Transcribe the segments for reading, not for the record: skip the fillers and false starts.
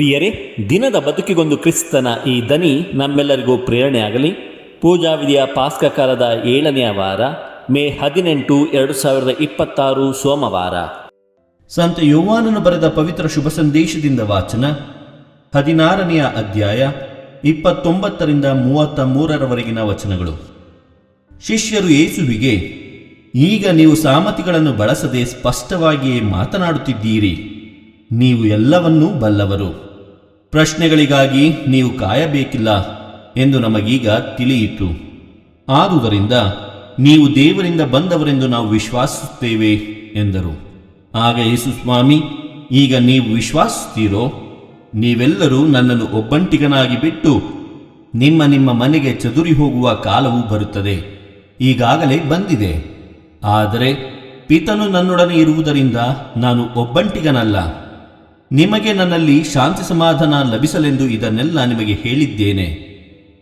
ಪ್ರಿಯರೇ, ದಿನದ ಬದುಕಿಗೊಂದು ಕ್ರಿಸ್ತನ ಈ ದನಿ ನಮ್ಮೆಲ್ಲರಿಗೂ ಪ್ರೇರಣೆಯಾಗಲಿ. ಪೂಜಾ ವಿಧಿಯ ಪಾಸ್ಕ ಕಾಲದ 7ನೆಯ ವಾರ, ಮೇ 18, 2026 ಸೋಮವಾರ. ಸಂತ ಯೋವಾನನು ಬರೆದ ಪವಿತ್ರ ಶುಭ ಸಂದೇಶದಿಂದ ವಾಚನ. 16ನೆಯ ಅಧ್ಯಾಯ 29ರಿಂದ 33ರವರೆಗಿನ ವಚನಗಳು. ಶಿಷ್ಯರು ಯೇಸುವಿಗೆ, ಈಗ ನೀವು ಸಾಮತಿಗಳನ್ನು ಬಳಸದೆ ಸ್ಪಷ್ಟವಾಗಿಯೇ ಮಾತನಾಡುತ್ತಿದ್ದೀರಿ. ನೀವು ಎಲ್ಲವನ್ನೂ ಬಲ್ಲವರು. ಪ್ರಶ್ನೆಗಳಿಗಾಗಿ ನೀವು ಕಾಯಬೇಕಿಲ್ಲ ಎಂದು ನಮಗೀಗ ತಿಳಿಯಿತು. ಆದುದರಿಂದ ನೀವು ದೇವರಿಂದ ಬಂದವರೆಂದು ನಾವು ವಿಶ್ವಾಸಿಸುತ್ತೇವೆ ಎಂದರು. ಆಗ ಯೇಸು, ಸ್ವಾಮಿ, ಈಗ ನೀವು ವಿಶ್ವಾಸಿಸುತ್ತೀರೋ? ನೀವೆಲ್ಲರೂ ನನ್ನನ್ನು ಒಬ್ಬಂಟಿಗನಾಗಿ ಬಿಟ್ಟು ನಿಮ್ಮ ನಿಮ್ಮ ಮನೆಗೆ ಚದುರಿ ಹೋಗುವ ಕಾಲವು ಬರುತ್ತದೆ. ಈಗಾಗಲೇ ಬಂದಿದೆ. ಆದರೆ ಪಿತನು ನನ್ನೊಡನೆ ಇರುವುದರಿಂದ ನಾನು ಒಬ್ಬಂಟಿಗನಲ್ಲ. ನಿಮಗೆ ನನ್ನಲ್ಲಿ ಶಾಂತಿ ಸಮಾಧಾನ ಲಭಿಸಲೆಂದು ಇದನ್ನೆಲ್ಲ ನಿಮಗೆ ಹೇಳಿದ್ದೇನೆ.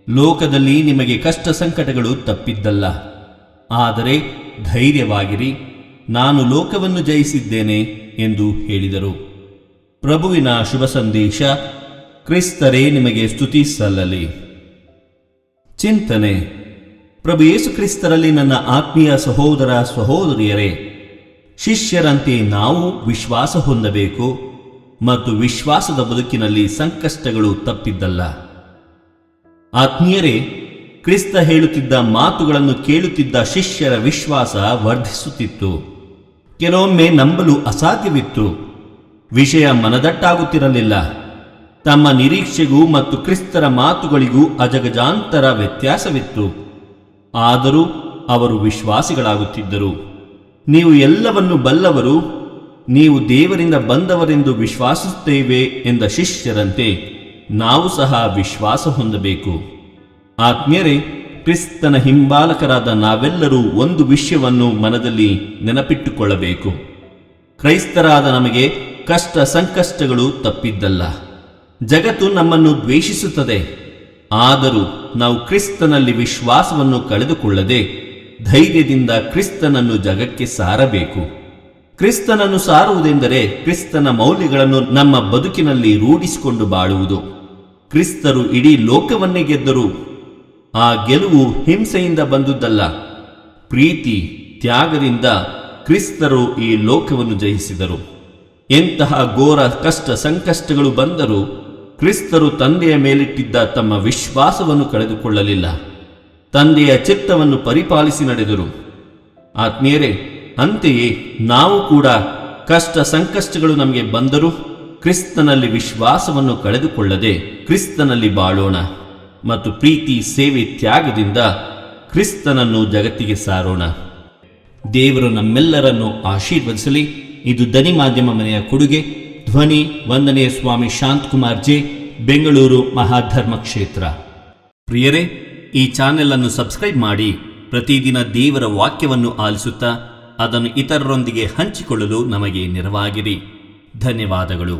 ಲೋಕದಲ್ಲಿ ನಿಮಗೆ ಕಷ್ಟ ಸಂಕಟಗಳು ತಪ್ಪಿದ್ದಲ್ಲ. ಆದರೆ ಧೈರ್ಯವಾಗಿರಿ, ನಾನು ಲೋಕವನ್ನು ಜಯಿಸಿದ್ದೇನೆ ಎಂದು ಹೇಳಿದರು. ಪ್ರಭುವಿನ ಶುಭ ಸಂದೇಶ. ಕ್ರಿಸ್ತರೇ ನಿಮಗೆ ಸ್ತುತಿ ಸಲ್ಲಲಿ. ಚಿಂತನೆ. ಪ್ರಭು ಯೇಸು ಕ್ರಿಸ್ತರಲ್ಲಿ ನನ್ನ ಆತ್ಮೀಯ ಸಹೋದರ ಸಹೋದರಿಯರೇ, ಶಿಷ್ಯರಂತೆ ನಾವು ವಿಶ್ವಾಸ ಹೊಂದಬೇಕು ಮತ್ತು ವಿಶ್ವಾಸದ ಬದುಕಿನಲ್ಲಿ ಸಂಕಷ್ಟಗಳು ತಪ್ಪಿದ್ದಲ್ಲ. ಆತ್ಮೀಯರೇ, ಕ್ರಿಸ್ತ ಹೇಳುತ್ತಿದ್ದ ಮಾತುಗಳನ್ನು ಕೇಳುತ್ತಿದ್ದ ಶಿಷ್ಯರ ವಿಶ್ವಾಸ ವರ್ಧಿಸುತ್ತಿತ್ತು. ಕೆಲವೊಮ್ಮೆ ನಂಬಲು ಅಸಾಧ್ಯವಿತ್ತು. ವಿಷಯ ಮನದಟ್ಟಾಗುತ್ತಿರಲಿಲ್ಲ. ತಮ್ಮ ನಿರೀಕ್ಷೆಗೂ ಮತ್ತು ಕ್ರಿಸ್ತರ ಮಾತುಗಳಿಗೂ ಅಜಗಜಾಂತರ ವ್ಯತ್ಯಾಸವಿತ್ತು. ಆದರೂ ಅವರು ವಿಶ್ವಾಸಿಗಳಾಗುತ್ತಿದ್ದರು. ನೀವು ಎಲ್ಲವನ್ನು ಬಲ್ಲವರು, ನೀವು ದೇವರಿಂದ ಬಂದವರೆಂದು ವಿಶ್ವಾಸಿಸುತ್ತೇವೆ ಎಂದ ಶಿಷ್ಯರಂತೆ ನಾವು ಸಹ ವಿಶ್ವಾಸ ಹೊಂದಬೇಕು. ಆತ್ಮೀಯರೇ, ಕ್ರಿಸ್ತನ ಹಿಂಬಾಲಕರಾದ ನಾವೆಲ್ಲರೂ ಒಂದು ವಿಷಯವನ್ನು ಮನದಲ್ಲಿ ನೆನಪಿಟ್ಟುಕೊಳ್ಳಬೇಕು. ಕ್ರೈಸ್ತರಾದ ನಮಗೆ ಕಷ್ಟ ಸಂಕಷ್ಟಗಳು ತಪ್ಪಿದ್ದಲ್ಲ. ಜಗತ್ತು ನಮ್ಮನ್ನು ದ್ವೇಷಿಸುತ್ತದೆ. ಆದರೂ ನಾವು ಕ್ರಿಸ್ತನಲ್ಲಿ ವಿಶ್ವಾಸವನ್ನು ಕಳೆದುಕೊಳ್ಳದೆ ಧೈರ್ಯದಿಂದ ಕ್ರಿಸ್ತನನ್ನು ಜಗಕ್ಕೆ ಸಾರಬೇಕು. ಕ್ರಿಸ್ತನನ್ನು ಸಾರುವುದೆಂದರೆ ಕ್ರಿಸ್ತನ ಮೌಲ್ಯಗಳನ್ನು ನಮ್ಮ ಬದುಕಿನಲ್ಲಿ ರೂಢಿಸಿಕೊಂಡು ಬಾಳುವುದು. ಕ್ರಿಸ್ತರು ಇಡೀ ಲೋಕವನ್ನೇ ಗೆದ್ದರು. ಆ ಗೆಲುವು ಹಿಂಸೆಯಿಂದ ಬಂದುದಲ್ಲ, ಪ್ರೀತಿ ತ್ಯಾಗದಿಂದ ಕ್ರಿಸ್ತರು ಈ ಲೋಕವನ್ನು ಜಯಿಸಿದರು. ಎಂತಹ ಘೋರ ಕಷ್ಟ ಸಂಕಷ್ಟಗಳು ಬಂದರೂ ಕ್ರಿಸ್ತರು ತಂದೆಯ ಮೇಲಿಟ್ಟಿದ್ದ ತಮ್ಮ ವಿಶ್ವಾಸವನ್ನು ಕಳೆದುಕೊಳ್ಳಲಿಲ್ಲ. ತಂದೆಯ ಚಿತ್ತವನ್ನು ಪರಿಪಾಲಿಸಿ ನಡೆದರು. ಆತ್ಮೀಯರೇ, ಅಂತೆಯೇ ನಾವು ಕೂಡ ಕಷ್ಟ ಸಂಕಷ್ಟಗಳು ನಮಗೆ ಬಂದರೂ ಕ್ರಿಸ್ತನಲ್ಲಿ ವಿಶ್ವಾಸವನ್ನು ಕಳೆದುಕೊಳ್ಳದೆ ಕ್ರಿಸ್ತನಲ್ಲಿ ಬಾಳೋಣ ಮತ್ತು ಪ್ರೀತಿ ಸೇವೆ ತ್ಯಾಗದಿಂದ ಕ್ರಿಸ್ತನನ್ನು ಜಗತ್ತಿಗೆ ಸಾರೋಣ. ದೇವರು ನಮ್ಮೆಲ್ಲರನ್ನು ಆಶೀರ್ವದಿಸಲಿ. ಇದು ದನಿ ಮಾಧ್ಯಮ ಮನೆಯ ಕೊಡುಗೆ. ಧ್ವನಿ ವಂದನೆಯ ಸ್ವಾಮಿ ಶಾಂತಕುಮಾರ್ ಜೆ, ಬೆಂಗಳೂರು ಮಹಾಧರ್ಮ ಕ್ಷೇತ್ರ. ಪ್ರಿಯರೇ, ಈ ಚಾನೆಲ್ ಅನ್ನು ಸಬ್ಸ್ಕ್ರೈಬ್ ಮಾಡಿ ಪ್ರತಿದಿನ ದೇವರ ವಾಕ್ಯವನ್ನು ಆಲಿಸುತ್ತಾ ಅದನ್ನು ಇತರರೊಂದಿಗೆ ಹಂಚಿಕೊಳ್ಳಲು ನಮಗೆ ನೆರವಾಗಿರಿ. ಧನ್ಯವಾದಗಳು.